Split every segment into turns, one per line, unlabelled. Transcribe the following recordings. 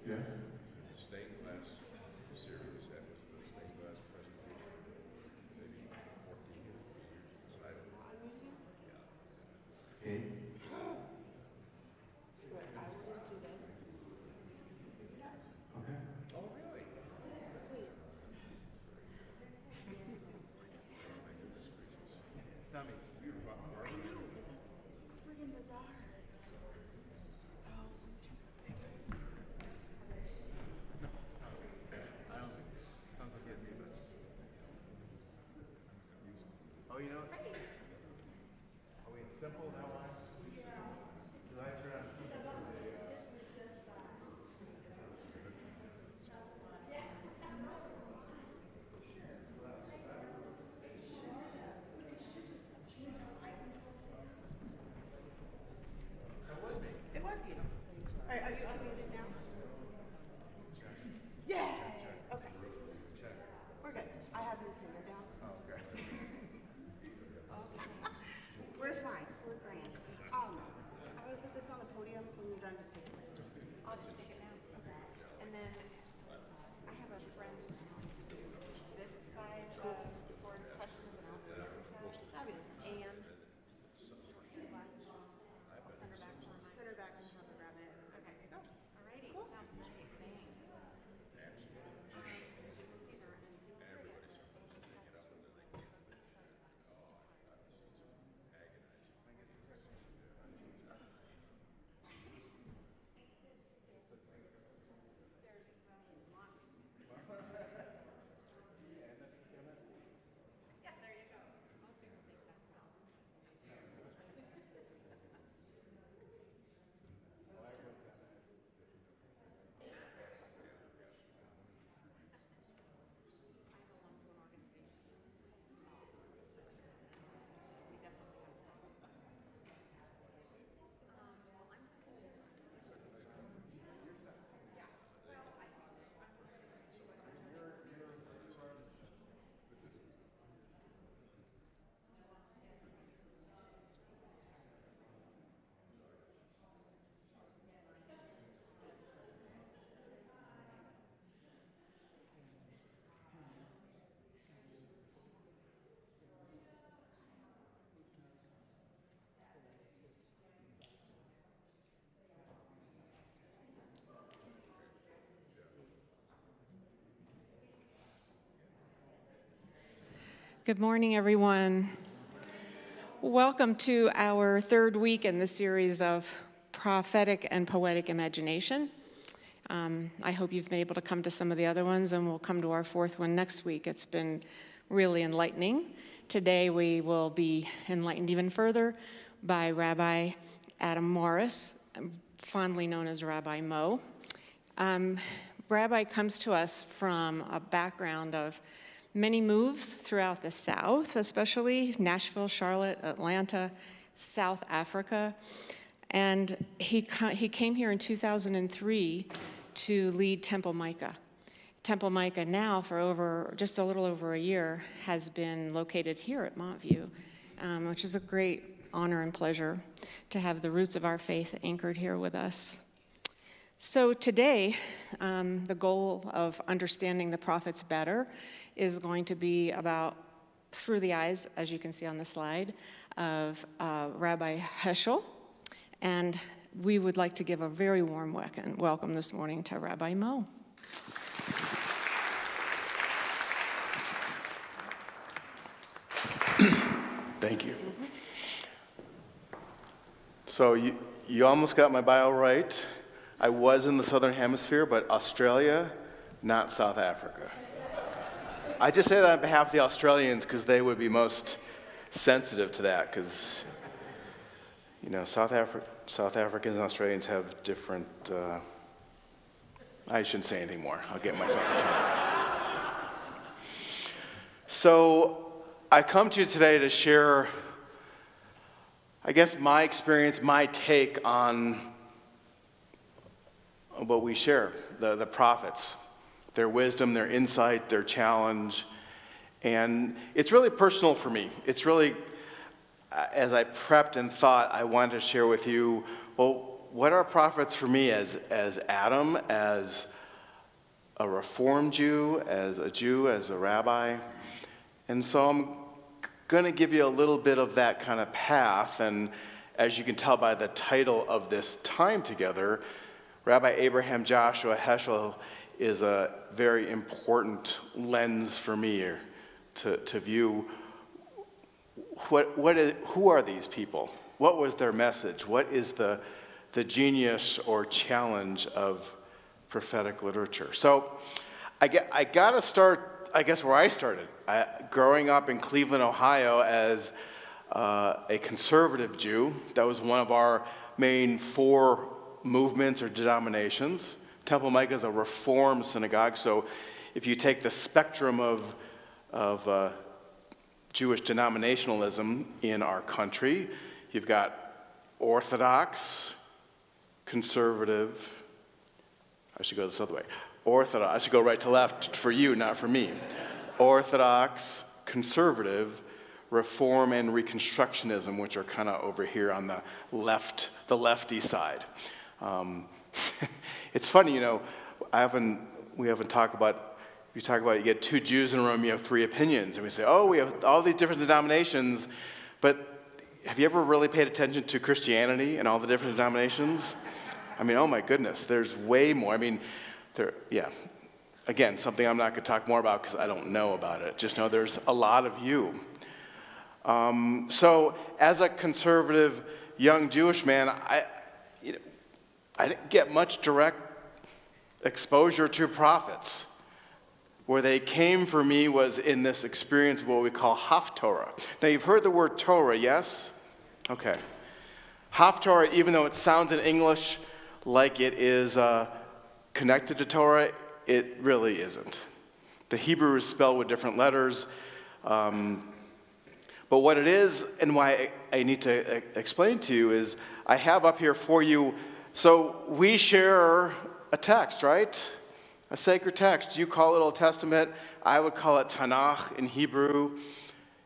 Yes. The stained glass series, that was the stained glass presentation, maybe 14 years. I don't know. Yeah. Okay. Okay. Oh, really? It's not me. You're
freaking bizarre.
Oh, you know what? Are we in simple now? Did I turn on simple for the,
It was you. All right, are you unmuted now? Yeah. Okay. We're good. I have your finger down.
Oh, okay.
We're fine. We're grand. I'm gonna put this on the podium. When you're done, just take it.
I'll just take it now. Okay. And then I have a friend this side for questions and I'll do the other side.
Fabulous.
And I'll send her back for my.
Send her back and have her grab it.
Okay.
Go.
Alrighty.
Cool.
Sounds great. Thanks. Since you can see her and people
Everybody's supposed to pick it up and then they can't. Oh, it's agonizing.
Yeah, there you go. Most people think that's not. I belong to an organization. We definitely have some. Well, I'm. Yeah. Well, I think I'm
Good morning, everyone. Welcome to our third week in the series of prophetic and poetic imagination. I hope you've been able to come to some of the other ones, and we'll come to our fourth one next week. It's been really enlightening. Today we will be enlightened even further by Rabbi Adam Morris, fondly known as Rabbi Mo. Rabbi comes to us from a background of many moves throughout the South, especially Nashville, Charlotte, Atlanta, South Africa. And he came here in 2003 to lead Temple Micah. Temple Micah now, for just a little over a year, has been located here at Montview, which is a great honor and pleasure to have the roots of our faith anchored here with us. So today, the goal of understanding the prophets better is going to be about, through the eyes, as you can see on the slide, of Rabbi Heschel. And we would like to give a very warm welcome this morning to Rabbi Mo.
Thank you. So you almost got my bio right. I was in the Southern Hemisphere, but Australia, not South Africa. I just say that on behalf of the Australians because they would be most sensitive to that, because South Africans and Australians have different. I shouldn't say anything more. I'll get myself in trouble. So I come to you today to share, I guess, my experience, my take on what we share, the prophets, their wisdom, their insight, their challenge. And it's really personal for me. It's really, as I prepped and thought, I wanted to share with you, well, what are prophets for me as Adam, as a Reformed Jew, as a rabbi? And so I'm going to give you a little bit of that kind of path. And as you can tell by the title of this time together, Rabbi Abraham Joshua Heschel is a very important lens for me to view who are these people? What was their message? What is the genius or challenge of prophetic literature? So I got to start, I guess, where I started. Growing up in Cleveland, Ohio, as a conservative Jew, that was one of our main 4 movements or denominations. Temple Micah is a Reform synagogue, so if you take the spectrum of Jewish denominationalism in our country, you've got Orthodox, conservative. I should go this other way. Orthodox. I should go right to left for you, not for me. Orthodox, conservative, Reform, and Reconstructionism, which are kind of over here on the left, the lefty side. It's funny, we haven't talked about, you get 2 Jews in a room, you have 3 opinions. And we say, oh, we have all these different denominations, but have you ever really paid attention to Christianity and all the different denominations? I mean, oh my goodness, there's way more. Again, something I'm not going to talk more about because I don't know about it. Just know there's a lot of you. So as a conservative young Jewish man, I didn't get much direct exposure to prophets. Where they came for me was in this experience of what we call Haftorah. Now, you've heard the word Torah, yes? Okay. Haftorah, even though it sounds in English like it is connected to Torah, it really isn't. The Hebrew is spelled with different letters. But what it is, and why I need to explain to you, is I have up here for you, so we share a text, right? A sacred text. You call it Old Testament. I would call it Tanakh in Hebrew,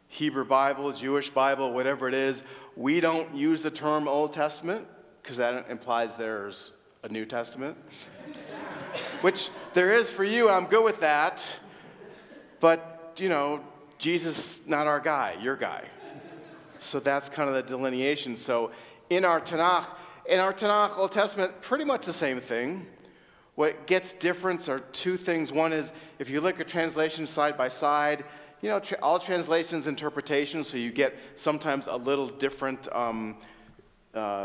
Hebrew Bible, Jewish Bible, whatever it is. We don't use the term Old Testament because that implies there's a New Testament, which there is for you. I'm good with that. But, Jesus, not our guy, your guy. So that's kind of the delineation. So in our Tanakh, Old Testament, pretty much the same thing. What gets different are 2 things. One is, if you look at translations side by side, all translations interpretation, so you get sometimes a little different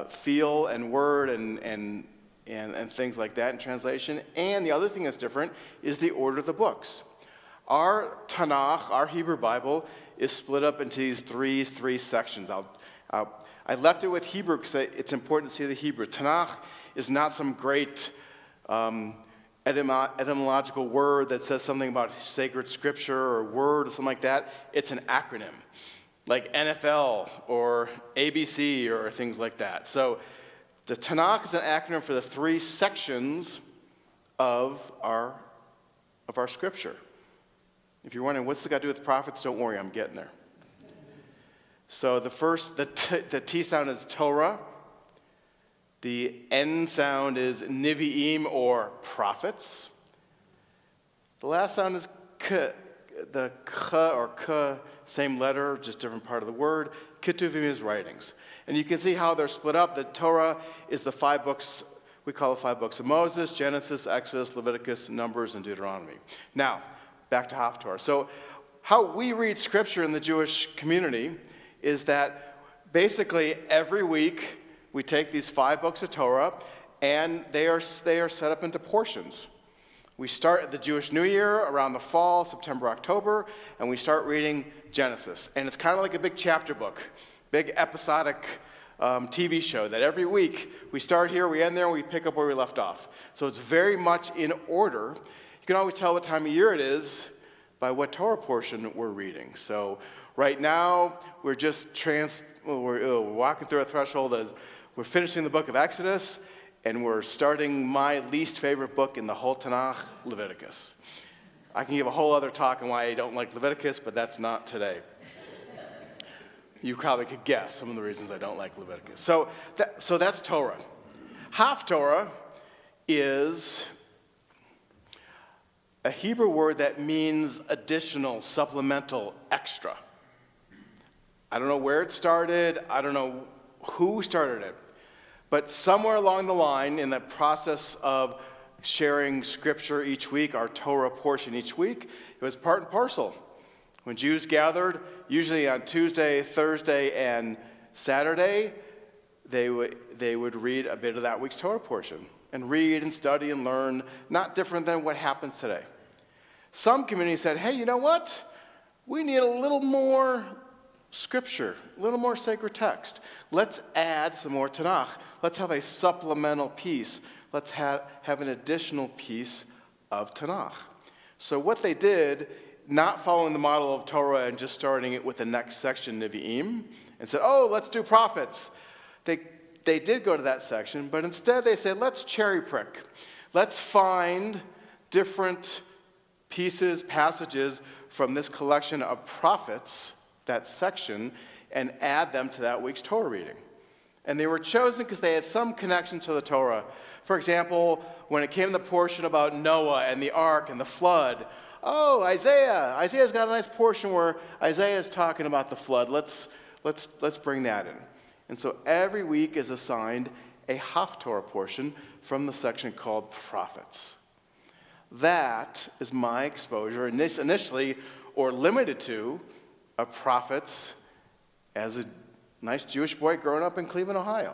feel and word and things like that in translation. And the other thing that's different is the order of the books. Our Tanakh, our Hebrew Bible, is split up into these three sections. I left it with Hebrew because it's important to see the Hebrew. Tanakh is not some great etymological word that says something about sacred scripture or word or something like that. It's an acronym, like NFL or ABC or things like that. So the Tanakh is an acronym for the 3 sections of our scripture. If you're wondering, what's it got to do with prophets? Don't worry, I'm getting there. So the T sound is Torah. The N sound is Nevi'im, or prophets. The last sound is K. The Ch or K, same letter, just different part of the word. Ketuvim is writings. And you can see how they're split up. The Torah is the 5 books, we call the 5 books of Moses: Genesis, Exodus, Leviticus, Numbers, and Deuteronomy. Now, back to Haftorah. So how we read Scripture in the Jewish community is that basically every week we take these 5 books of Torah, and they are set up into portions. We start at the Jewish New Year around the fall, September, October, and we start reading Genesis. And it's kind of like a big chapter book, big episodic TV show that every week we start here, we end there, and we pick up where we left off. So it's very much in order. You can always tell what time of year it is by what Torah portion we're reading. So right now, we're just we're walking through a threshold as we're finishing the book of Exodus, and we're starting my least favorite book in the whole Tanakh, Leviticus. I can give a whole other talk on why I don't like Leviticus, but that's not today. You probably could guess some of the reasons I don't like Leviticus. So that's Torah. Haftorah is a Hebrew word that means additional, supplemental, extra. I don't know where it started. I don't know who started it. But somewhere along the line, in the process of sharing Scripture each week, our Torah portion each week, it was part and parcel. When Jews gathered, usually on Tuesday, Thursday, and Saturday, they would read a bit of that week's Torah portion and read and study and learn, not different than what happens today. Some communities said, hey, you know what? We need a little more Scripture, a little more sacred text. Let's add some more Tanakh. Let's have a supplemental piece. Let's have an additional piece of Tanakh. So what they did, not following the model of Torah and just starting it with the next section, Nevi'im, and said, oh, let's do prophets. They did go to that section, but instead they said, let's cherry prick. Let's find different pieces, passages from this collection of prophets, that section, and add them to that week's Torah reading. And they were chosen because they had some connection to the Torah. For example, when it came to the portion about Noah and the ark and the flood, oh, Isaiah's got a nice portion where Isaiah is talking about the flood. Let's bring that in. And so every week is assigned a Haftorah portion from the section called Prophets. That is my exposure, initially, or limited to, of prophets as a nice Jewish boy growing up in Cleveland, Ohio.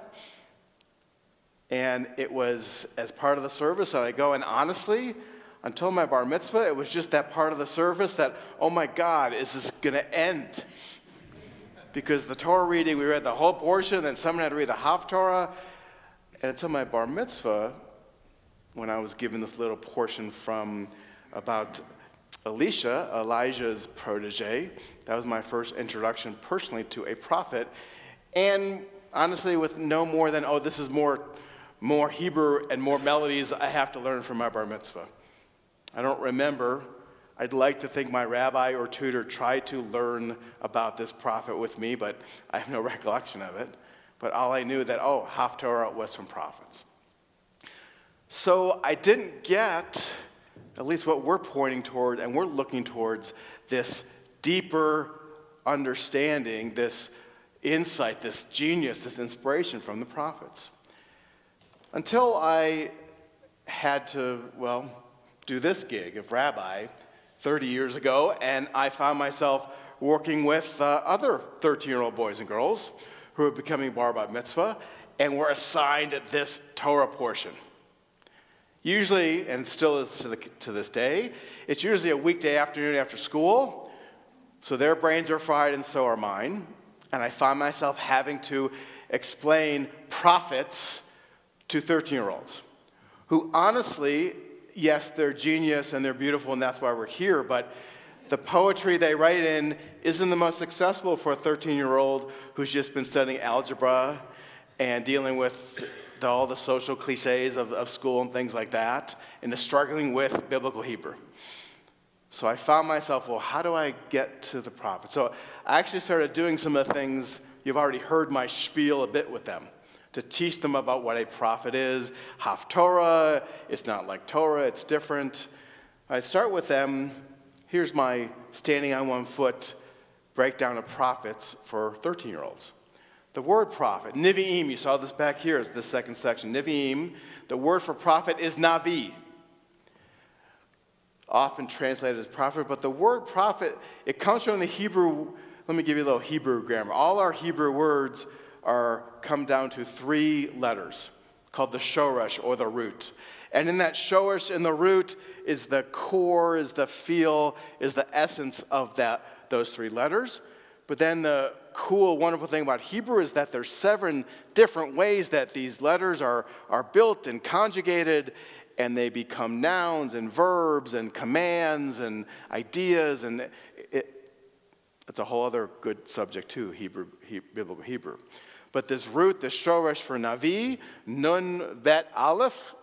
And it was as part of the service, and I go, and honestly, until my bar mitzvah, it was just that part of the service that, oh my God, is this going to end? Because the Torah reading, we read the whole portion, then someone had to read the Haftorah, and until my bar mitzvah, when I was given this little portion from about Elijah's protege, that was my first introduction personally to a prophet, and honestly with no more than, oh, this is more Hebrew and more melodies I have to learn from my bar mitzvah. I don't remember. I'd like to think my rabbi or tutor tried to learn about this prophet with me, but I have no recollection of it. But all I knew that, oh, Haftorah was from prophets. So I didn't get, at least what we're pointing toward, and we're looking towards this deeper understanding, this insight, this genius, this inspiration from the prophets. Until I had to, do this gig of rabbi 30 years ago, and I found myself working with other 13-year-old boys and girls who were becoming bar mitzvah, and were assigned this Torah portion. Usually, and still is to this day, it's usually a weekday afternoon after school, so their brains are fried and so are mine, and I find myself having to explain prophets to 13-year-olds, who honestly, yes, they're genius and they're beautiful and that's why we're here, but the poetry they write in isn't the most accessible for a 13-year-old who's just been studying algebra and dealing with all the social cliches of school and things like that, and is struggling with biblical Hebrew. So I found myself, well, how do I get to the prophet? So I actually started doing some of the things, you've already heard my spiel a bit with them, to teach them about what a prophet is. Haftorah, it's not like Torah, it's different. I start with them, here's my standing on one foot breakdown of prophets for 13-year-olds. The word prophet, Nevi'im, you saw this back here, is the second section. Nevi'im, the word for prophet is Navi, often translated as prophet, but the word prophet, it comes from the Hebrew. Let me give you a little Hebrew grammar. All our Hebrew words come down to 3 letters called the shoresh, or the root. And in that shoresh, in the root, is the core, is the feel, is the essence of those 3 letters. But then the cool, wonderful thing about Hebrew is that there's 7 different ways that these letters are built and conjugated, and they become nouns and verbs and commands and ideas, and it's a whole other good subject too, biblical Hebrew. But this root, this shoresh for Navi, Nun Bet Aleph,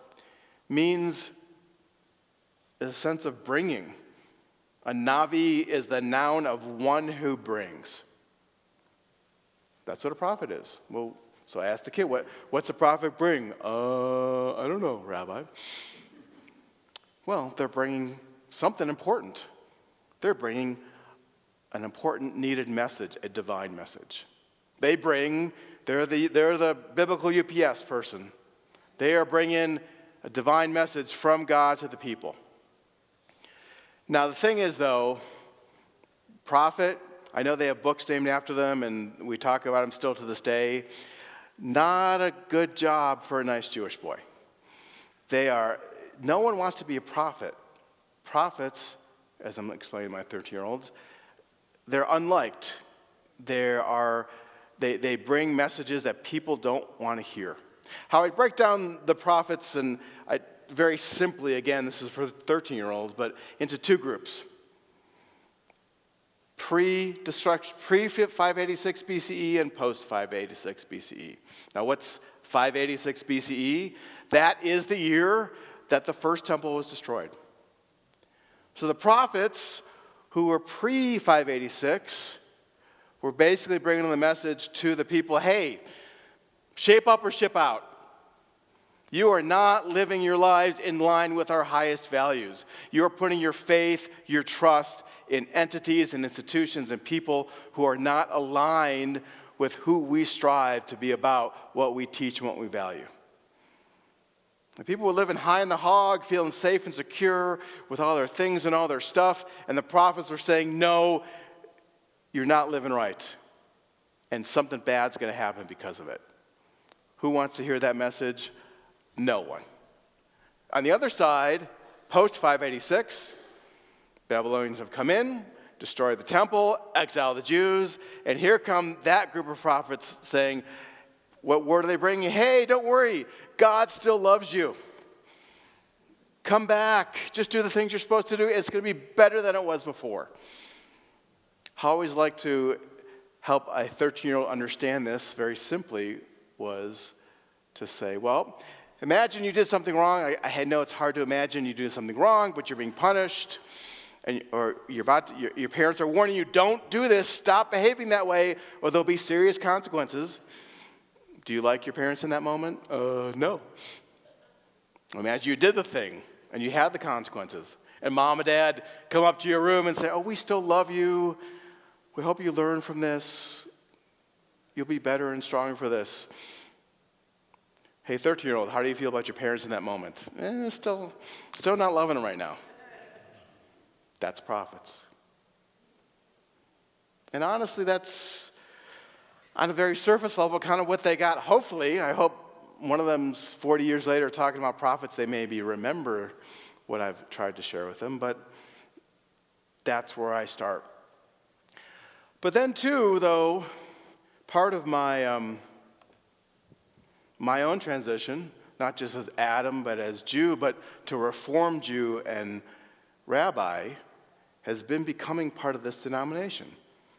means a sense of bringing. A Navi is the noun of one who brings. That's what a prophet is. Well, so I asked the kid, what's a prophet bring? I don't know, Rabbi. Well, they're bringing something important. They're bringing an important, needed message, a divine message. They're the biblical UPS person. They are bringing a divine message from God to the people. Now, the thing is, though, prophet, I know they have books named after them, and we talk about them still to this day. Not a good job for a nice Jewish boy. No one wants to be a prophet. Prophets, as I'm explaining to my 13-year-olds, they're unliked. They bring messages that people don't want to hear. How I break down the prophets, and very simply, again, this is for 13-year-olds, but into 2 groups. Pre-586 BCE and post-586 BCE. Now, what's 586 BCE? That is the year that the first temple was destroyed. So the prophets who were pre-586 were basically bringing the message to the people, hey, shape up or ship out. You are not living your lives in line with our highest values. You are putting your faith, your trust in entities and institutions and people who are not aligned with who we strive to be about, what we teach and what we value. The people were living high in the hog, feeling safe and secure with all their things and all their stuff, and the prophets were saying, no, you're not living right, and something bad's going to happen because of it. Who wants to hear that message? No one. On the other side, post-586, Babylonians have come in, destroyed the temple, exiled the Jews, and here come that group of prophets saying, what word are they bringing? Hey, don't worry, God still loves you. Come back, just do the things you're supposed to do. It's going to be better than it was before. I always like to help a 13-year-old understand this very simply was to say, well, imagine you did something wrong. I know it's hard to imagine you do something wrong, but you're being punished, or your parents are warning you, don't do this, stop behaving that way, or there'll be serious consequences. Do you like your parents in that moment? No. Imagine you did the thing, and you had the consequences, and mom and dad come up to your room and say, oh, we still love you. We hope you learn from this. You'll be better and stronger for this. Hey, 13-year-old, how do you feel about your parents in that moment? Still not loving them right now. That's prophets. And honestly, that's on a very surface level kind of what they got. Hopefully, I hope one of them's 40 years later talking about prophets, they maybe remember what I've tried to share with them, but that's where I start. But then too, though, part of my own transition, not just as Adam, but as Jew, but to Reformed Jew and Rabbi, has been becoming part of this denomination.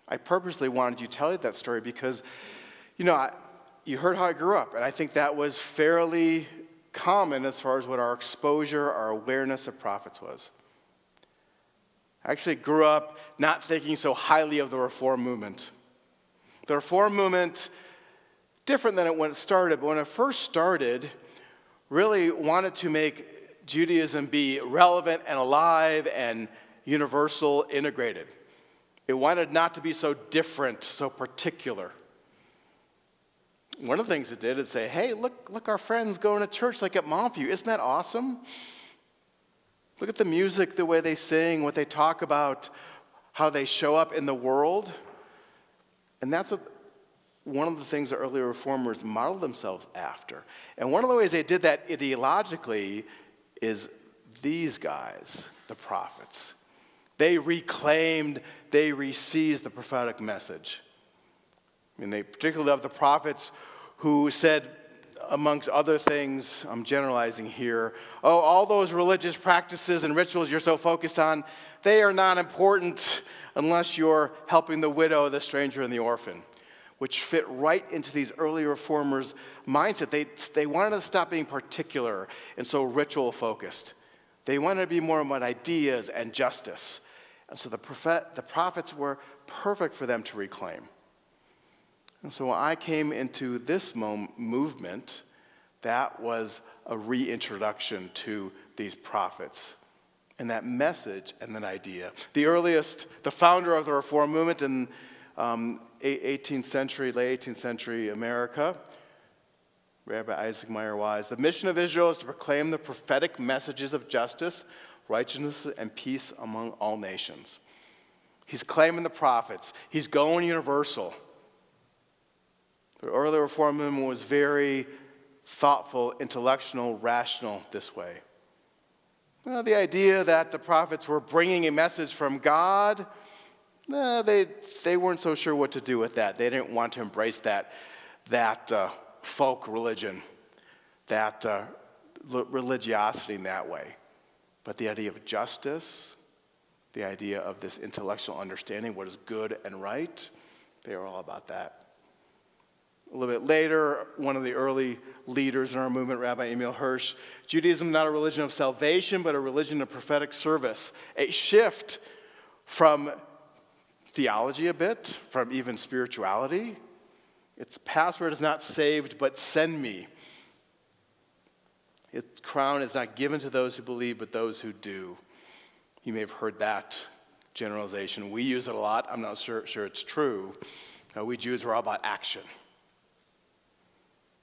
I purposely wanted you to tell you that story because, you heard how I grew up, and I think that was fairly common as far as what our exposure, our awareness of prophets was. I actually grew up not thinking so highly of the Reform movement. The Reform movement, different than when it started, but when it first started, really wanted to make Judaism be relevant and alive and universal, integrated. It wanted not to be so different, so particular. One of the things it did is say, hey, look our friends going to church like at Montview. Isn't that awesome? Look at the music, the way they sing, what they talk about, how they show up in the world. And that's what one of the things the early reformers modeled themselves after. And one of the ways they did that ideologically is these guys, the prophets. They reclaimed, they re-seized the prophetic message. I mean, they particularly loved the prophets who said, amongst other things, I'm generalizing here, oh, all those religious practices and rituals you're so focused on, they are not important unless you're helping the widow, the stranger, and the orphan, which fit right into these early reformers' mindset. They wanted to stop being particular and so ritual-focused. They wanted to be more about ideas and justice. And so the prophets were perfect for them to reclaim. And so when I came into this movement, that was a reintroduction to these prophets and that message and that idea. The founder of the Reform movement in 18th century, late 18th century America, Rabbi Isaac Meyer Wise, the mission of Israel is to proclaim the prophetic messages of justice, righteousness, and peace among all nations. He's claiming the prophets. He's going universal. The early Reform movement was very thoughtful, intellectual, rational this way. Well, the idea that the prophets were bringing a message from God, they weren't so sure what to do with that. They didn't want to embrace that folk religion, that religiosity in that way. But the idea of justice, the idea of this intellectual understanding, what is good and right, they were all about that. A little bit later, one of the early leaders in our movement, Rabbi Emil Hirsch, Judaism is not a religion of salvation, but a religion of prophetic service. A shift from theology a bit, from even spirituality. Its password is not saved, but send me. Its crown is not given to those who believe, but those who do. You may have heard that generalization. We use it a lot. I'm not sure it's true. We Jews are all about action.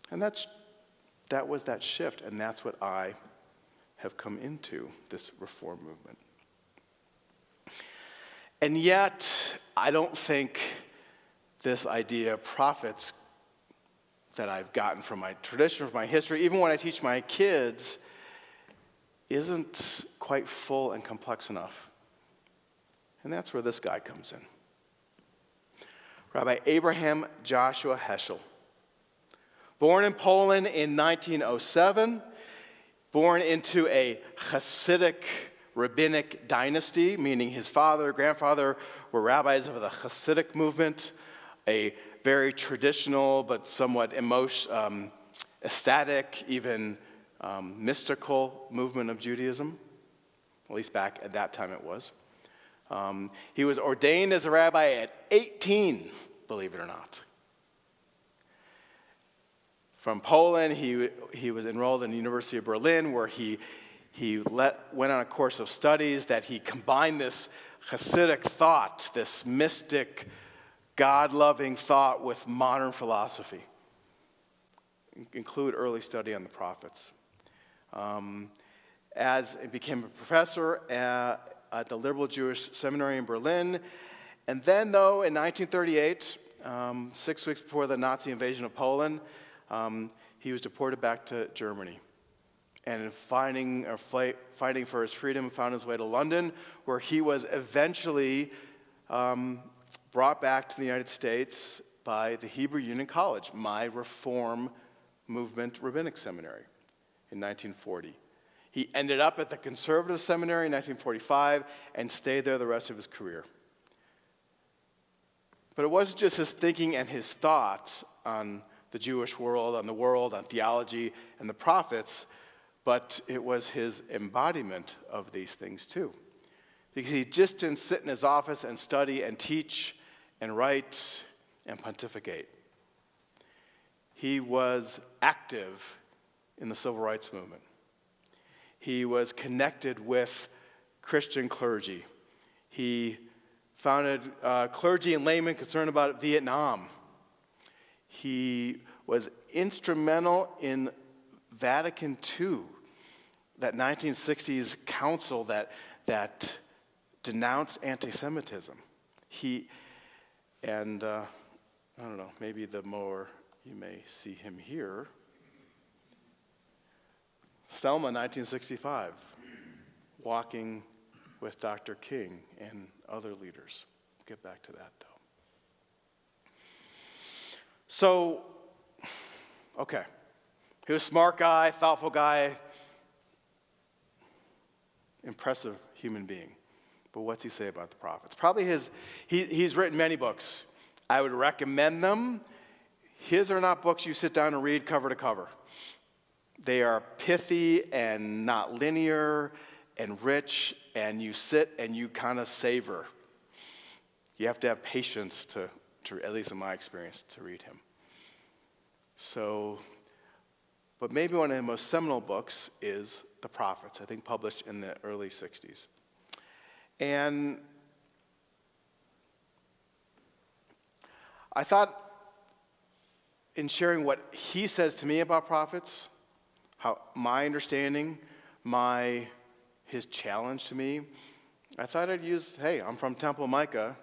And that was that shift, and that's what I have come into, this Reform movement. And yet, I don't think this idea of prophets that I've gotten from my tradition, from my history, even when I teach my kids, isn't quite full and complex enough. And that's where this guy comes in. Rabbi Abraham Joshua Heschel. Born in Poland in 1907, born into a Hasidic rabbinic dynasty, meaning his father, grandfather were rabbis of the Hasidic movement, a very traditional but somewhat ecstatic, even mystical movement of Judaism. At least back at that time it was. He was ordained as a rabbi at 18, believe it or not. From Poland, he was enrolled in the University of Berlin, where he went on a course of studies that he combined this Hasidic thought, this mystic, God-loving thought with modern philosophy. Include early study on the prophets. As he became a professor at the Liberal Jewish Seminary in Berlin, and then, though, in 1938, 6 weeks before the Nazi invasion of Poland, he was deported back to Germany. And in fighting for his freedom, found his way to London, where he was eventually brought back to the United States by the Hebrew Union College, my Reform movement rabbinic seminary, in 1940. He ended up at the Conservative Seminary in 1945 and stayed there the rest of his career. But it wasn't just his thinking and his thoughts on the Jewish world, on theology, and the prophets, but it was his embodiment of these things too. because he just didn't sit in his office and study and teach and write and pontificate. He was active in the civil rights movement. He was connected with Christian clergy. He founded clergy and laymen concerned about Vietnam. He was instrumental in Vatican II, that 1960s council that denounced anti-Semitism. I don't know, maybe the more you may see him here. Selma, 1965, walking with Dr. King and other leaders. We'll get back to that, though. So, okay. He was a smart guy, thoughtful guy, impressive human being. But what's he say about the prophets? Probably he's written many books. I would recommend them. His are not books you sit down and read cover to cover. They are pithy and not linear and rich, and you sit and you kind of savor. You have to have patience to, at least in my experience, to read him. So, but maybe one of the most seminal books is The Prophets, I think published in the early 60s. And I thought in sharing what he says to me about prophets, how my understanding, his challenge to me, I thought I'd use, hey, I'm from Temple Micah.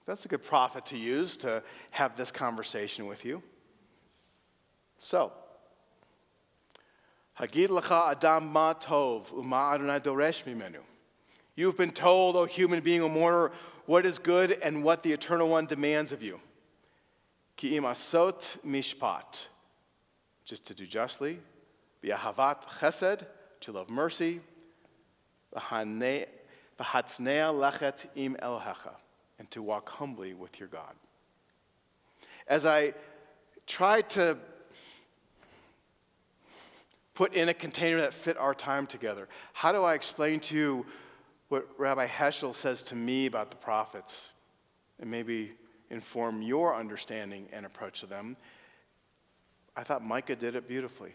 That's a good prophet to use to have this conversation with you. So, Hagid lecha adam ma tov, uma Adonai doresh mimenu. You've been told, O human being, O mortal, what is good and what the Eternal One demands of you. Ki im asot mishpat, just to do justly, v'ahavat chesed, to love mercy, v'hatznea lechet im Elohecha, and to walk humbly with your God. As I tried to put in a container that fit our time together, how do I explain to you what Rabbi Heschel says to me about the prophets, and maybe inform your understanding and approach to them? I thought Micah did it beautifully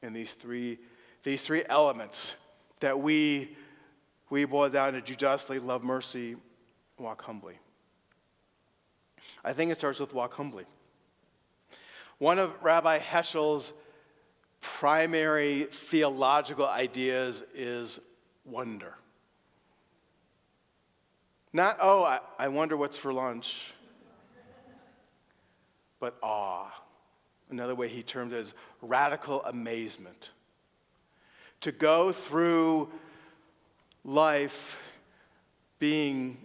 in these three elements that we boil down to do justly, love mercy, walk humbly. I think it starts with walk humbly. One of Rabbi Heschel's primary theological ideas is wonder. Not, I wonder what's for lunch, but awe. Another way he termed it is radical amazement. To go through life being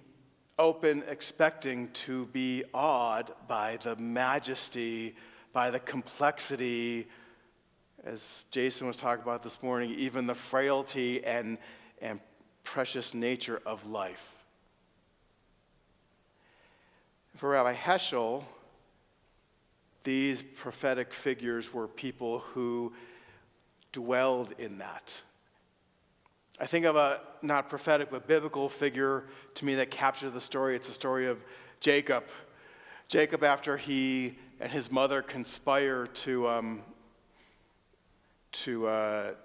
open, expecting to be awed by the majesty, by the complexity, as Jason was talking about this morning, even the frailty and precious nature of life. For Rabbi Heschel, these prophetic figures were people who dwelled in that. I think of a not prophetic but biblical figure to me that captures the story. It's the story of Jacob. Jacob, after he and his mother conspire to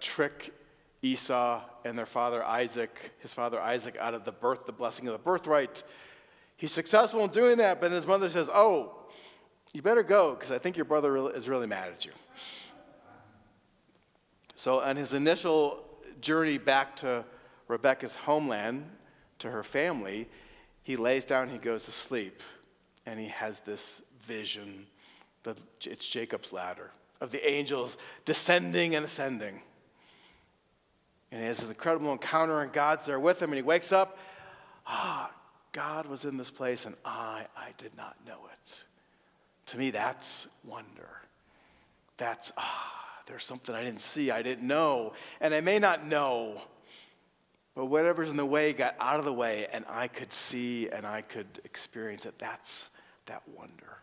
trick Esau and his father Isaac out of the blessing of the birthright. He's successful in doing that, but his mother says, you better go, because I think your brother is really mad at you. So on his initial journey back to Rebekah's homeland, to her family, he lays down, he goes to sleep, and he has this vision, it's Jacob's ladder, of the angels descending and ascending. And he has this incredible encounter, and God's there with him, and he wakes up, God was in this place, and I did not know it. To me, that's wonder. That's, there's something I didn't see, I didn't know, and I may not know, but whatever's in the way got out of the way, and I could see and I could experience it. That's that wonder.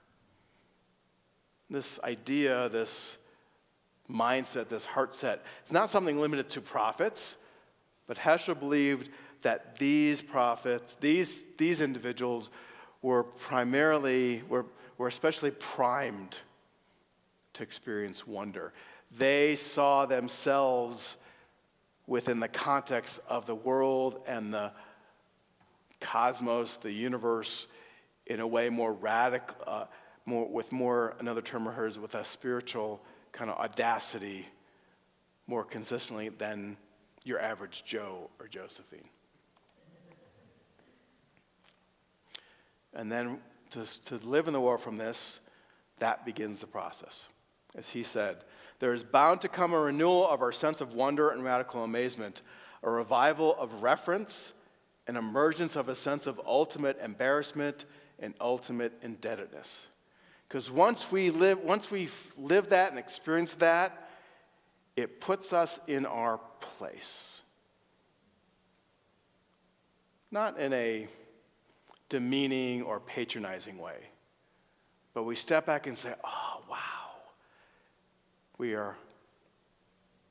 This idea, this mindset, this heart set, it's not something limited to prophets, but Heschel believed that these prophets, these individuals were especially primed to experience wonder. They saw themselves within the context of the world and the cosmos, the universe, in a way more radical, another term of hers, with a spiritual kind of audacity more consistently than your average Joe or Josephine. And then to live in the world from this, that begins the process. As he said, there is bound to come a renewal of our sense of wonder and radical amazement, a revival of reference, an emergence of a sense of ultimate embarrassment and ultimate indebtedness. Because once we live that and experience that, it puts us in our place. Not in a demeaning or patronizing way, but we step back and say, oh, wow. We are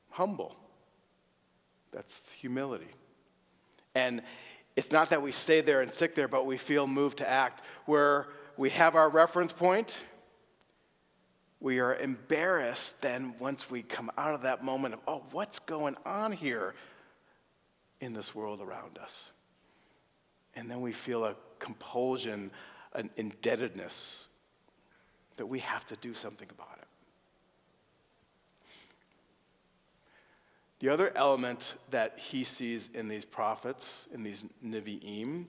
humble. That's humility. And it's not that we stay there and stick there, but we feel moved to act. Where we have our reference point, we are embarrassed then once we come out of that moment of, oh, what's going on here in this world around us? And then we feel a compulsion, an indebtedness, that we have to do something about it. The other element that he sees in these prophets, in these Nevi'im,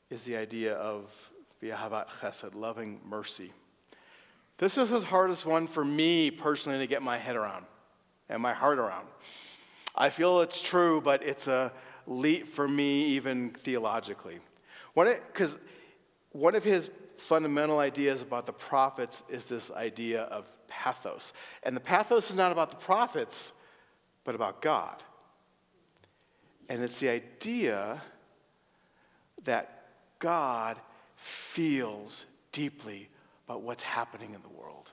is the idea of v'ahavat chesed, loving mercy. This is the hardest one for me personally to get my head around and my heart around. I feel it's true, but it's a leap for me even theologically. Because one of his fundamental ideas about the prophets is this idea of pathos. And the pathos is not about the prophets, but about God. And it's the idea that God feels deeply about what's happening in the world.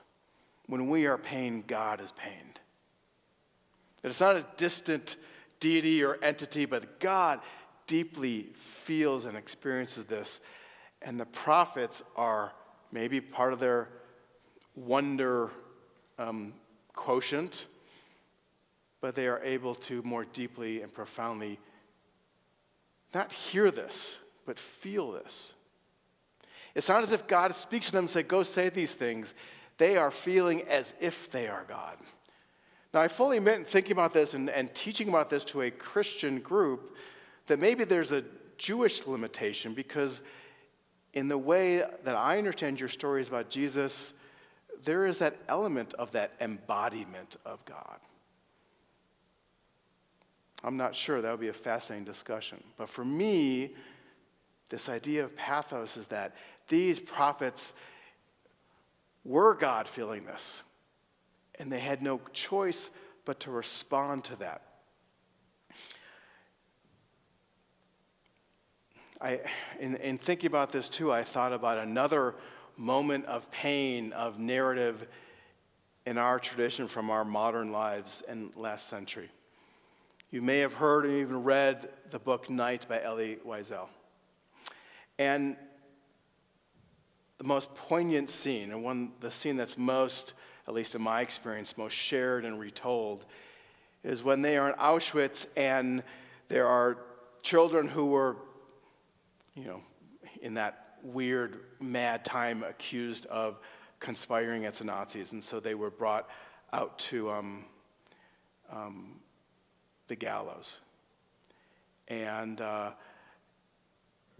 When we are pained, God is pained. That it's not a distant deity or entity, but God deeply feels and experiences this. And the prophets are maybe part of their wonder quotient, but they are able to more deeply and profoundly not hear this, but feel this. It's not as if God speaks to them and says, go say these things. They are feeling as if they are God. Now, I fully admit in thinking about this and teaching about this to a Christian group that maybe there's a Jewish limitation, because in the way that I understand your stories about Jesus, there is that element of that embodiment of God. I'm not sure. That would be a fascinating discussion. But for me, this idea of pathos is that these prophets were God feeling this, and they had no choice but to respond to that. In thinking about this too, I thought about another moment of pain, of narrative in our tradition from our modern lives in last century. You may have heard or even read the book Night by Elie Wiesel. And the most poignant scene, and the scene that's most, at least in my experience, most shared and retold, is when they are in Auschwitz and there are children who were, in that weird, mad time accused of conspiring against the Nazis. And so they were brought out to the gallows. And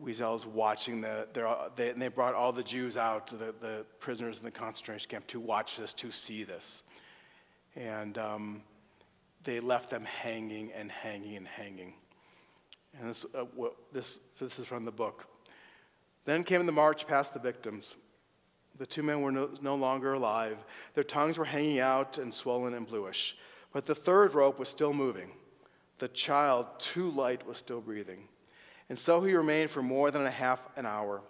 Wiesel's watching they brought all the Jews out, the prisoners in the concentration camp, to watch this, to see this. And they left them hanging and hanging and hanging. And this is from the book. Then came the march past the victims. The two men were no longer alive. Their tongues were hanging out and swollen and bluish. But the third rope was still moving. The child, too light, was still breathing. And so he remained for more than a half an hour,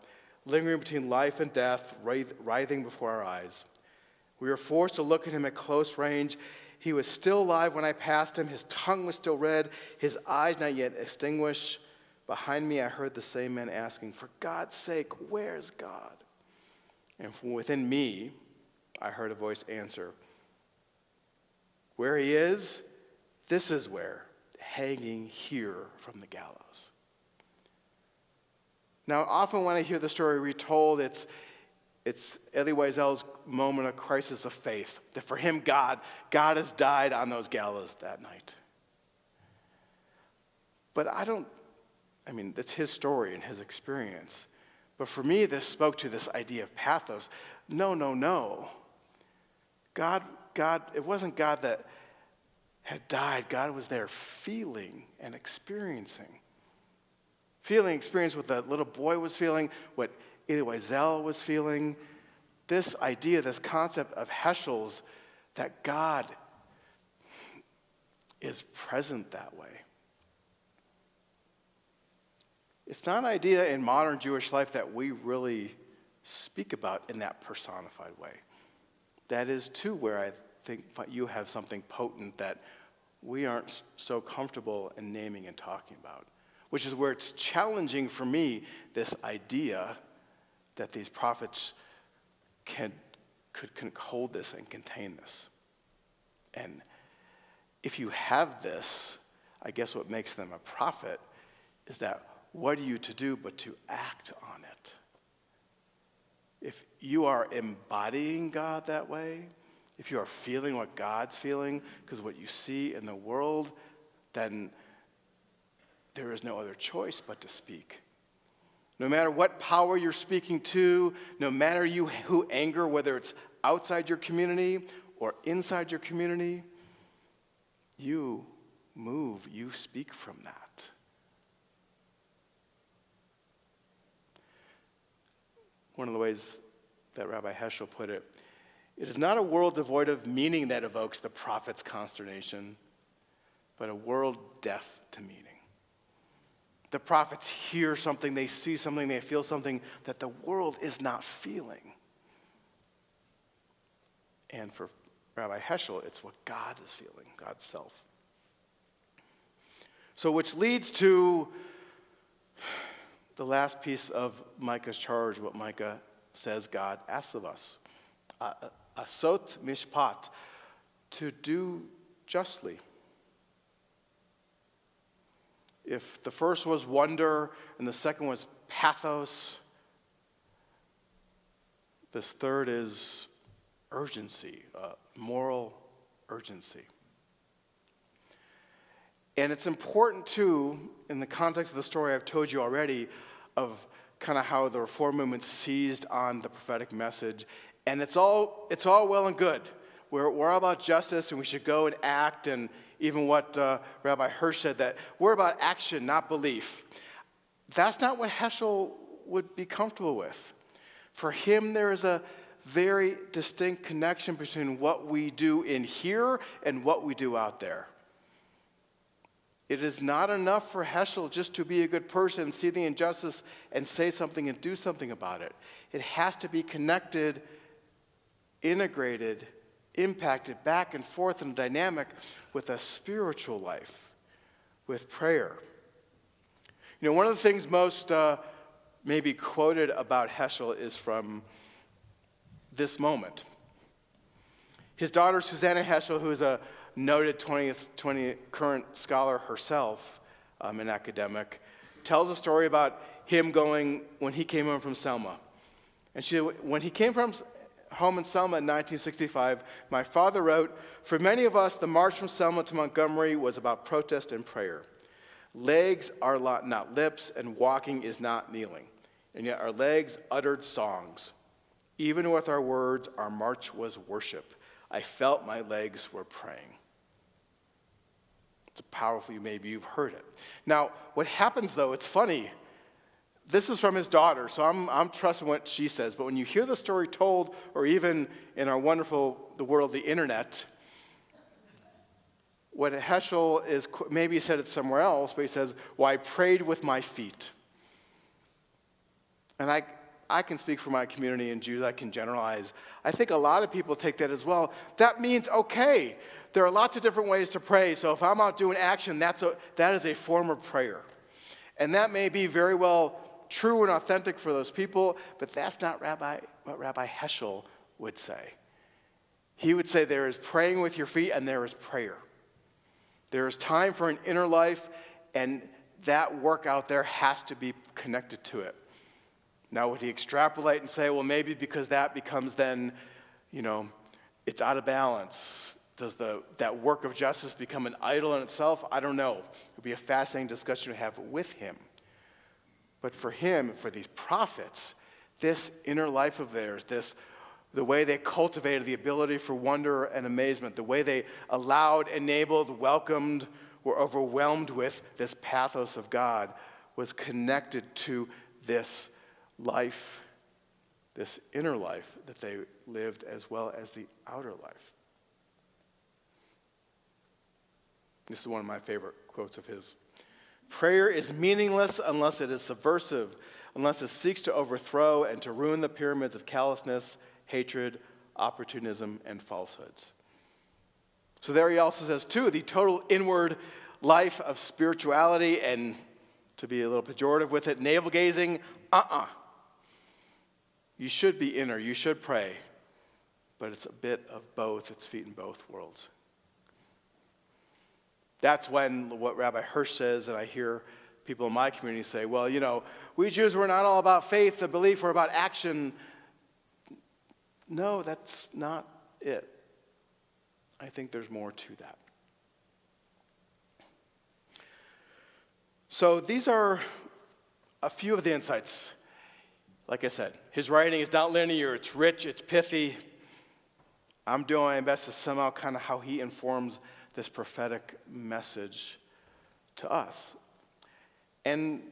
lingering between life and death, writhing before our eyes. We were forced to look at him at close range. He was still alive when I passed him. His tongue was still red, his eyes not yet extinguished. Behind me, I heard the same man asking, "For God's sake, where's God?" And from within me, I heard a voice answer, "Where he is, this is where, hanging here from the gallows." Now, often when I hear the story retold, it's Elie Wiesel's moment of crisis of faith. That for him, God has died on those gallows that night. But it's his story and his experience. But for me, this spoke to this idea of pathos. No. God, it wasn't God that had died. God was there feeling and experiencing. Experience what the little boy was feeling, what Elie Wiesel was feeling. This idea, this concept of Heschel's, that God is present that way. It's not an idea in modern Jewish life that we really speak about in that personified way. That is, too, where I think you have something potent that we aren't so comfortable in naming and talking about, which is where it's challenging for me, this idea that these prophets could hold this and contain this. And if you have this, I guess what makes them a prophet is that what are you to do but to act on it? If you are embodying God that way, if you are feeling what God's feeling, because what you see in the world, then there is no other choice but to speak. No matter what power you're speaking to, no matter who anger, whether it's outside your community or inside your community, you move, you speak from that. One of the ways that Rabbi Heschel put it, it is not a world devoid of meaning that evokes the prophet's consternation, but a world deaf to meaning. The prophets hear something, they see something, they feel something that the world is not feeling. And for Rabbi Heschel, it's what God is feeling, God's self. So which leads to the last piece of Micah's charge, what Micah says God asks of us. Asot mishpat, to do justly. If the first was wonder and the second was pathos, this third is urgency, moral urgency. And it's important, too, in the context of the story I've told you already, of kind of how the Reform movement seized on the prophetic message. And it's all well and good. We're all about justice, and we should go and act, and even what Rabbi Heschel said, that we're about action, not belief. That's not what Heschel would be comfortable with. For him, there is a very distinct connection between what we do in here and what we do out there. It is not enough for Heschel just to be a good person, see the injustice, and say something and do something about it. It has to be connected, integrated, impacted back and forth in a dynamic with a spiritual life, with prayer. You know, one of the things most maybe quoted about Heschel is from this moment. His daughter, Susanna Heschel, who is a noted 20th current scholar herself, an academic, tells a story about him going when he came home from Selma. And when he came from home in Selma in 1965, my father wrote, "For many of us, the march from Selma to Montgomery was about protest and prayer. Legs are not lips, and walking is not kneeling. And yet our legs uttered songs. Even with our words, our march was worship. I felt my legs were praying." It's powerful, maybe you've heard it. Now, what happens though, it's funny. This is from his daughter, so I'm trusting what she says. But when you hear the story told, or even in our the world of the internet, what Heschel is, maybe he said it somewhere else, but he says, "Well, I prayed with my feet." And I can speak for my community and Jews, I can generalize. I think a lot of people take that as well. That means, okay, there are lots of different ways to pray, so if I'm out doing action, that is a form of prayer. And that may be very well true and authentic for those people, but that's not what Rabbi Heschel would say. He would say there is praying with your feet and there is prayer. There is time for an inner life, and that work out there has to be connected to it. Now, would he extrapolate and say, well, maybe because that becomes then, it's out of balance? Does that work of justice become an idol in itself? I don't know. It would be a fascinating discussion to have with him. But for him, for these prophets, this inner life of theirs, the way they cultivated the ability for wonder and amazement, the way they allowed, enabled, welcomed, were overwhelmed with this pathos of God, was connected to this life, this inner life that they lived, as well as the outer life. This is one of my favorite quotes of his. Prayer is meaningless unless it is subversive, unless it seeks to overthrow and to ruin the pyramids of callousness, hatred, opportunism, and falsehoods. So there he also says, too, the total inward life of spirituality, and to be a little pejorative with it, navel-gazing, You should be inner, you should pray, but it's a bit of both. It's feet in both worlds. That's when what Rabbi Hirsch says, and I hear people in my community say, well, we Jews, we're not all about faith or belief, we're about action. No, that's not it. I think there's more to that. So these are a few of the insights. Like I said, his writing is not linear, it's rich, it's pithy. I'm doing my best to somehow kind of how he informs this prophetic message to us. And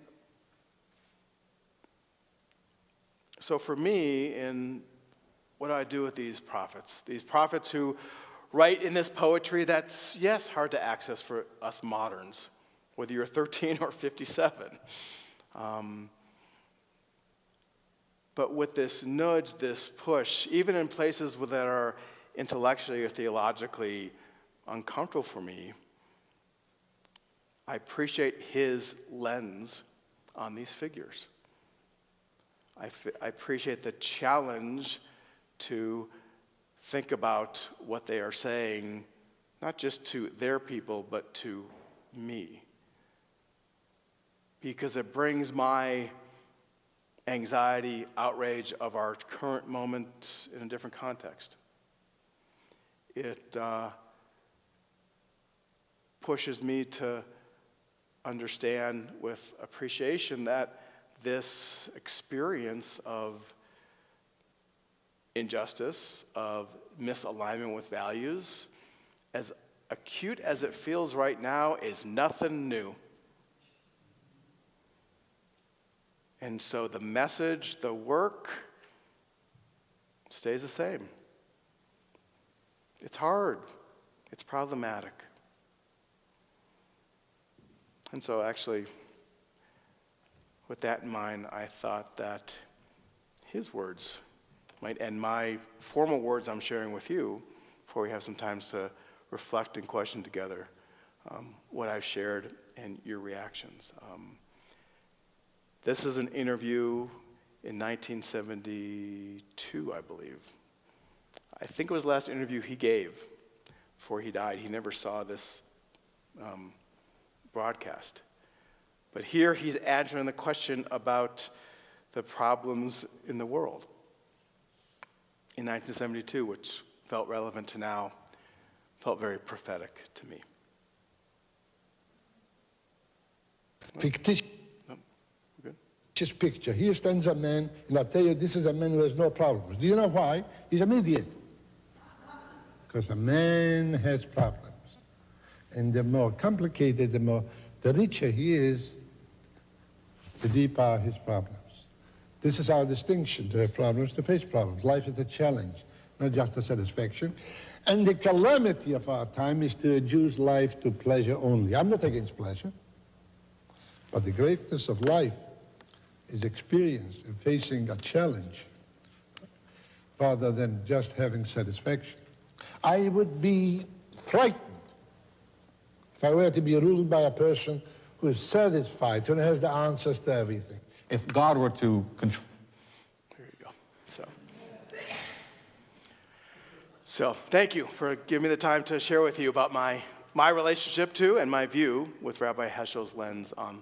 so for me, in what do I do with these prophets who write in this poetry that's, yes, hard to access for us moderns, whether you're 13 or 57. But with this nudge, this push, even in places that are intellectually or theologically uncomfortable for me, I appreciate his lens on these figures. I appreciate the challenge to think about what they are saying, not just to their people, but to me. Because it brings my anxiety, outrage of our current moment in a different context. It pushes me to understand with appreciation that this experience of injustice, of misalignment with values, as acute as it feels right now, is nothing new. And so the message, the work, stays the same. It's hard. It's problematic. And so actually, with that in mind, I thought that his words might end my formal words I'm sharing with you before we have some time to reflect and question together what I've shared and your reactions. This is an interview in 1972, I believe. I think it was the last interview he gave before he died. He never saw this broadcast. But here he's answering the question about the problems in the world in 1972, which felt relevant to now, felt very prophetic to me.
Fictitious
Good.
picture. Here stands a man, and I tell you, this is a man who has no problems. Do you know why? He's an idiot. Because a man has problems. And the more complicated, the richer he is, the deeper are his problems. This is our distinction, to have problems, to face problems. Life is a challenge, not just a satisfaction. And the calamity of our time is to reduce life to pleasure only. I'm not against pleasure, but the greatness of life is experience in facing a challenge rather than just having satisfaction. I would be frightened if I were to be ruled by a person who is satisfied, who has the answers to everything.
If God were to control...
There you go. So thank you for giving me the time to share with you about my relationship to and my view with Rabbi Heschel's lens on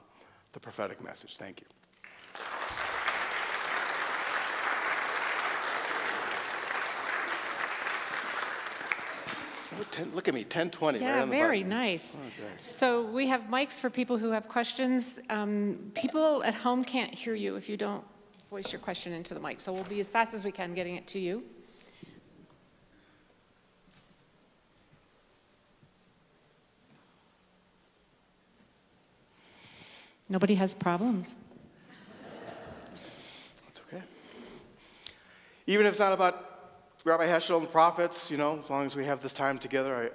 the prophetic message. Thank you. Look at me, 10:20.
Yeah,
right on the
very
button.
nice.
Oh, great.
So we have mics for people who have questions. People at home can't hear you if you don't voice your question into the mic. So we'll be as fast as we can getting it to you. Nobody has problems.
That's okay. Even if it's not about Rabbi Heschel and the prophets, as long as we have this time together,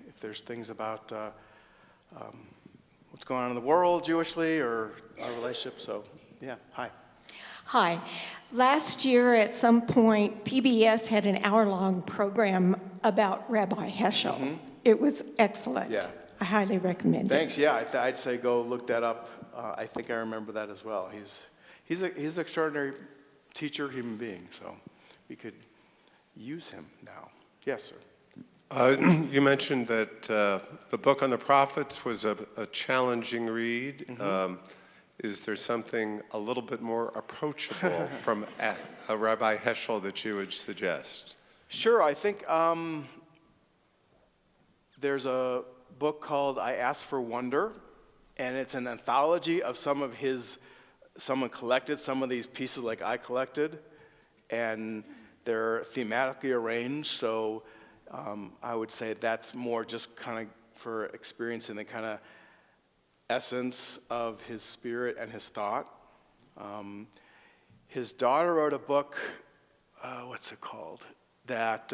if there's things about what's going on in the world Jewishly or our relationship, so yeah, hi.
Hi. Last year at some point, PBS had an hour-long program about Rabbi Heschel. Mm-hmm. It was excellent.
Yeah.
I highly recommend it.
Thanks, yeah, I'd say go look that up. I think I remember that as well. He's an extraordinary teacher, human being, so we could use him now. Yes, sir.
You mentioned that the book on the prophets was a challenging read. Mm-hmm. Is there something a little bit more approachable from a Rabbi Heschel that you would suggest?
Sure, I think there's a book called I Ask for Wonder, and it's an anthology of someone collected some of these pieces like I collected, and they're thematically arranged, so I would say that's more just kind of for experiencing the kind of essence of his spirit and his thought. His daughter wrote a book, what's it called, that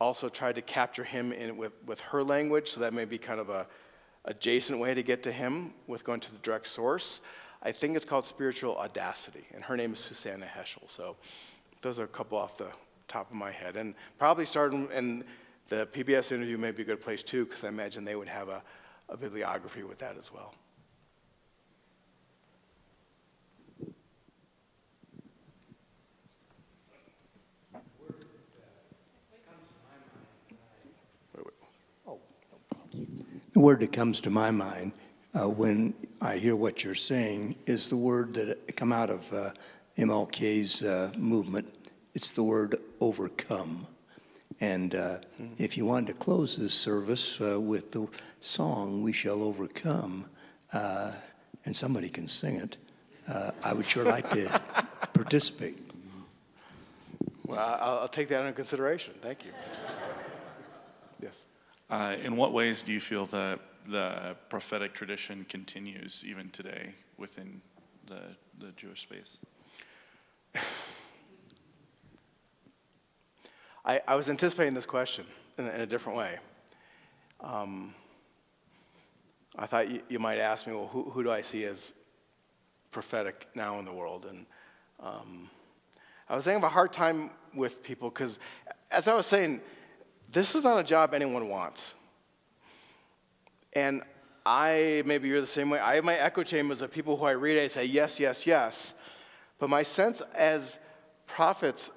also tried to capture him with her language, so that may be kind of a adjacent way to get to him with going to the direct source. I think it's called Spiritual Audacity, and her name is Susanna Heschel. So those are a couple off the top of my head. And probably starting, and the PBS interview may be a good place too, because I imagine they would have a bibliography with that as well.
The word that comes to my mind when I hear what you're saying is the word that come out of MLK's movement. It's the word overcome. And if you wanted to close this service with the song, We Shall Overcome, and somebody can sing it, I would sure like to participate.
Well, I'll take that into consideration. Thank you. Yes.
In what ways do you feel the prophetic tradition continues even today within the Jewish space?
I was anticipating this question in a different way. I thought you might ask me, well, who do I see as prophetic now in the world? And I was having a hard time with people because, as I was saying, this is not a job anyone wants. And maybe you're the same way, I have my echo chambers of people who I read, I say, yes, yes, yes. But my sense as prophets,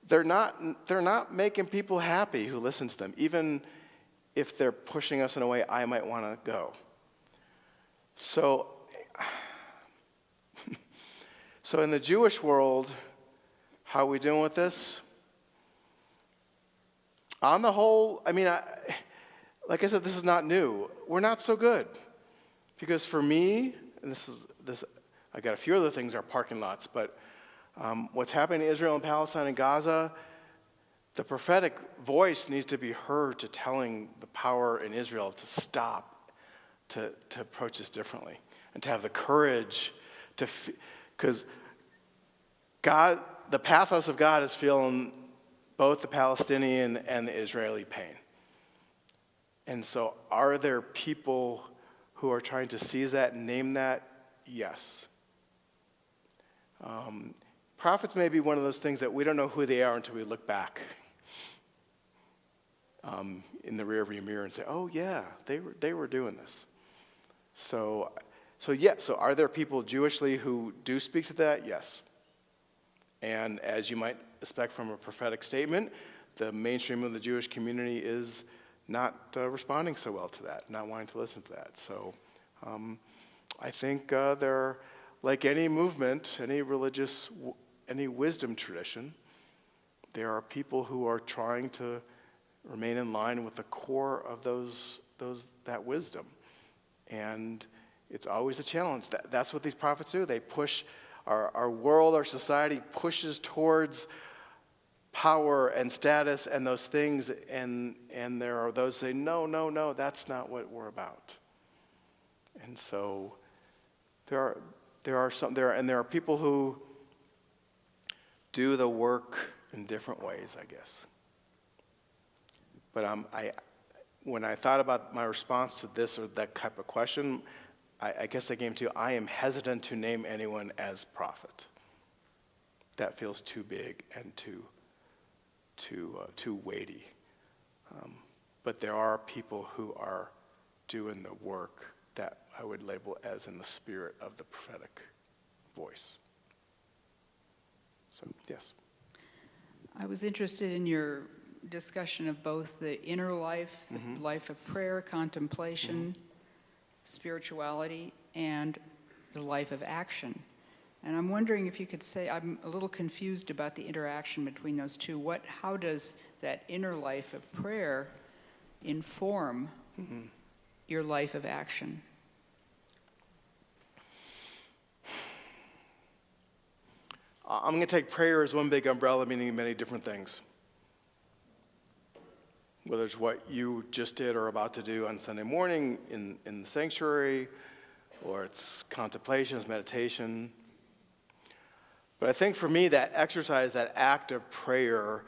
they're not making people happy who listen to them, even if they're pushing us in a way I might want to go. So in the Jewish world, how are we doing with this? On the whole, like I said, this is not new. We're not so good. Because for me, and I got a few other things, our parking lots, but what's happening in Israel and Palestine and Gaza, the prophetic voice needs to be heard to telling the power in Israel to stop, to approach this differently, and to have the courage because God, the pathos of God is feeling both the Palestinian and the Israeli pain. And so are there people who are trying to seize that and name that? Yes. Prophets may be one of those things that we don't know who they are until we look back in the rearview mirror and say, oh yeah, they were doing this. So are there people Jewishly who do speak to that? Yes. And as you might expect from a prophetic statement, the mainstream of the Jewish community is not responding so well to that, not wanting to listen to that. So I think there, like any movement, any religious, any wisdom tradition, there are people who are trying to remain in line with the core of that wisdom. And it's always a challenge. That's what these prophets do. They push our world, our society pushes towards power and status and those things, and there are those who say, no, that's not what we're about. And so there are people who do the work in different ways, I guess. But when I thought about my response to this or that type of question, I guess I came to, I am hesitant to name anyone as prophet. That feels too big and too weighty. But there are people who are doing the work that I would label as in the spirit of the prophetic voice. So, yes.
I was interested in your discussion of both the inner life, the life of prayer, contemplation, spirituality, and the life of action. And I'm wondering if you could say, I'm a little confused about the interaction between those two. How does that inner life of prayer inform your life of action?
I'm going to take prayer as one big umbrella, meaning many different things. Whether it's what you just did or about to do on Sunday morning in the sanctuary, or it's contemplations, meditation. But I think for me, that exercise, that act of prayer,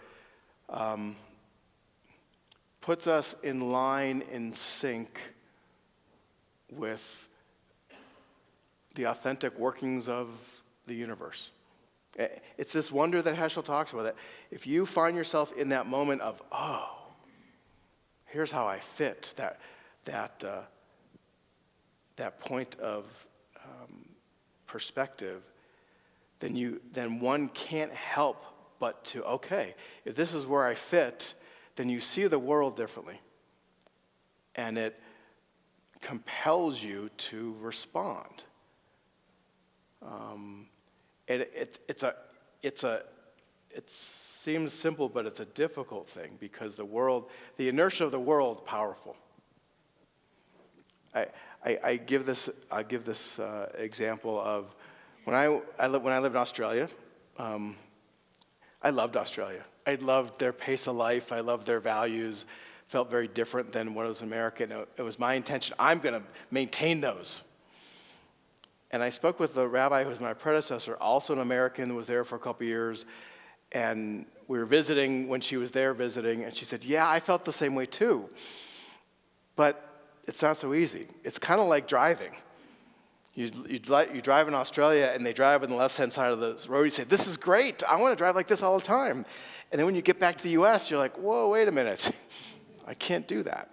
puts us in line, in sync with the authentic workings of the universe. It's this wonder that Heschel talks about, that if you find yourself in that moment of, here's how I fit, that point of perspective, then one can't help but to, okay, if this is where I fit, then you see the world differently. And it compels you to respond. It seems simple, but it's a difficult thing because the inertia of the world is powerful. I give this example of when I lived in Australia. I loved Australia. I loved their pace of life. I loved their values. Felt very different than what was in America. And it was my intention, I'm going to maintain those. And I spoke with the rabbi who was my predecessor, also an American, was there for a couple years. And we were visiting when she was there visiting, and she said, yeah, I felt the same way too. But it's not so easy. It's kind of like driving. You drive in Australia, and they drive on the left-hand side of the road. You say, this is great. I want to drive like this all the time. And then when you get back to the U.S., you're like, whoa, wait a minute. I can't do that.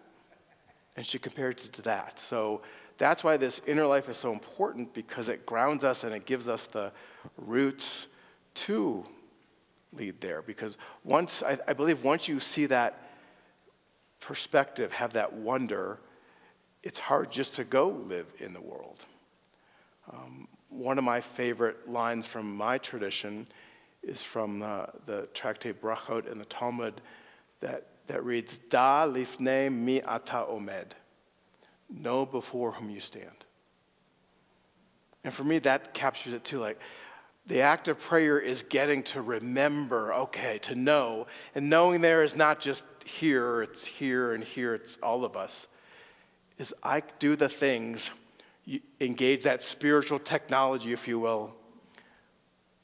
And she compared it to that. So that's why this inner life is so important, because it grounds us and it gives us the roots to lead there. Because I believe once you see that perspective, have that wonder, it's hard just to go live in the world. One of my favorite lines from my tradition is from the tractate Brachot in the Talmud that reads, Da lifnei mi ata omed. Know before whom you stand. And for me, that captures it too. Like, the act of prayer is getting to remember, okay, to know. And knowing there is not just here, it's here, and here it's all of us. Is I do the things, engage that spiritual technology, if you will,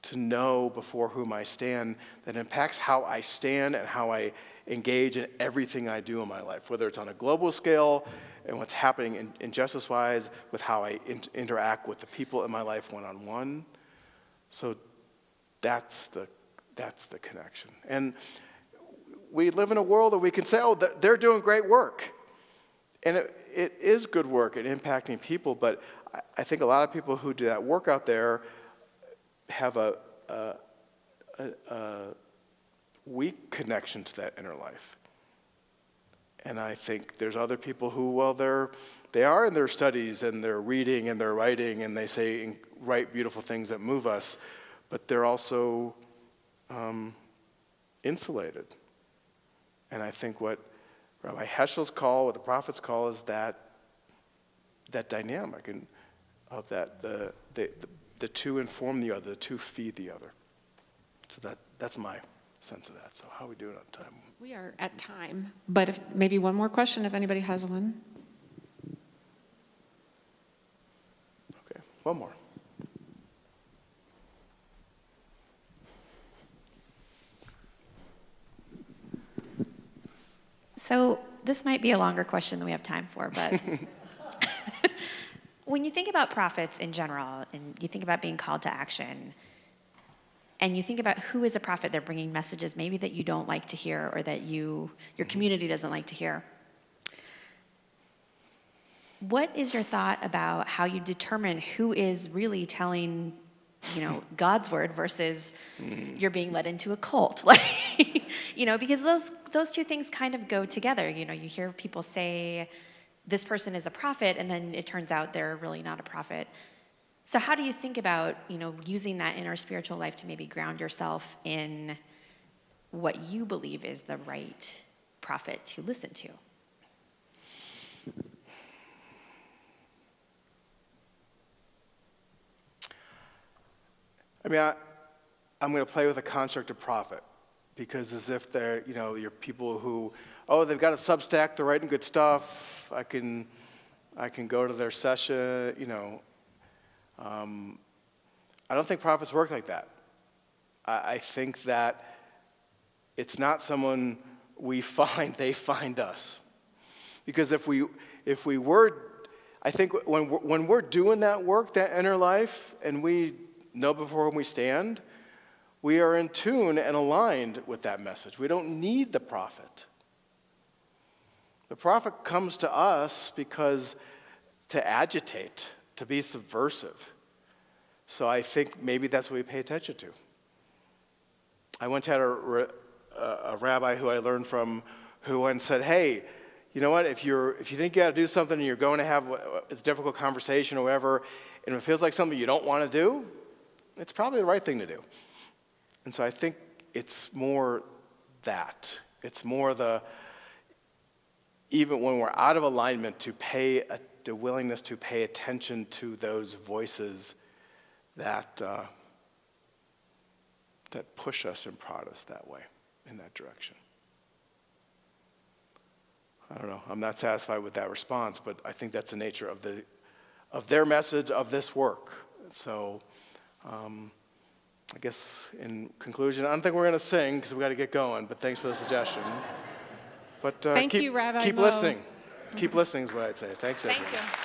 to know before whom I stand, that impacts how I stand and how I engage in everything I do in my life, whether it's on a global scale and what's happening injustice-wise, with how I interact with the people in my life one-on-one. So that's the connection. And we live in a world that we can say, oh, they're doing great work. And it is good work at impacting people, but I think a lot of people who do that work out there have a weak connection to that inner life. And I think there's other people who, well, they are in their studies and they're reading and they're writing and they say and write beautiful things that move us, but they're also insulated. And I think what Rabbi Heschel's call, what the prophet's call, is that dynamic and of that the two inform the other, the two feed the other. So that's my sense of that. So how are we doing on time?
We are at time, but if maybe one more question if anybody has one.
Okay, one more.
So this might be a longer question than we have time for, but when you think about prophets in general, and you think about being called to action, and you think about who is a prophet, they're bringing messages maybe that you don't like to hear or that your community doesn't like to hear. What is your thought about how you determine who is really telling, God's word versus you're being led into a cult? Because those two things kind of go together. You hear people say this person is a prophet, and then it turns out they're really not a prophet. So how do you think about, using that inner spiritual life to maybe ground yourself in what you believe is the right prophet to listen to?
I mean, I'm going to play with the construct of prophet, because as if they're, you're people who, they've got a Substack, they're writing good stuff, I can go to their session, I don't think prophets work like that. I think that it's not someone we find, they find us. Because if we were, I think when we're doing that work, that inner life, and we know before whom we stand, we are in tune and aligned with that message. We don't need the prophet. The prophet comes to us because to agitate, to be subversive. So I think maybe that's what we pay attention to. I once had a rabbi who I learned from who once said, hey, you know what, if you think you got to do something and you're going to have a difficult conversation or whatever, and it feels like something you don't want to do, it's probably the right thing to do. And so I think it's more that. It's more even when we're out of alignment, the willingness to pay attention to those voices that push us and prod us that way, in that direction. I don't know. I'm not satisfied with that response, but I think that's the nature of their message, of this work. So I guess in conclusion, I don't think we're going to sing because we got to get going, but thanks for the suggestion. But
Thank you, Rabbi
keep
Mo.
listening. Keep listening is what I'd say. Thanks, everyone.
Thank you.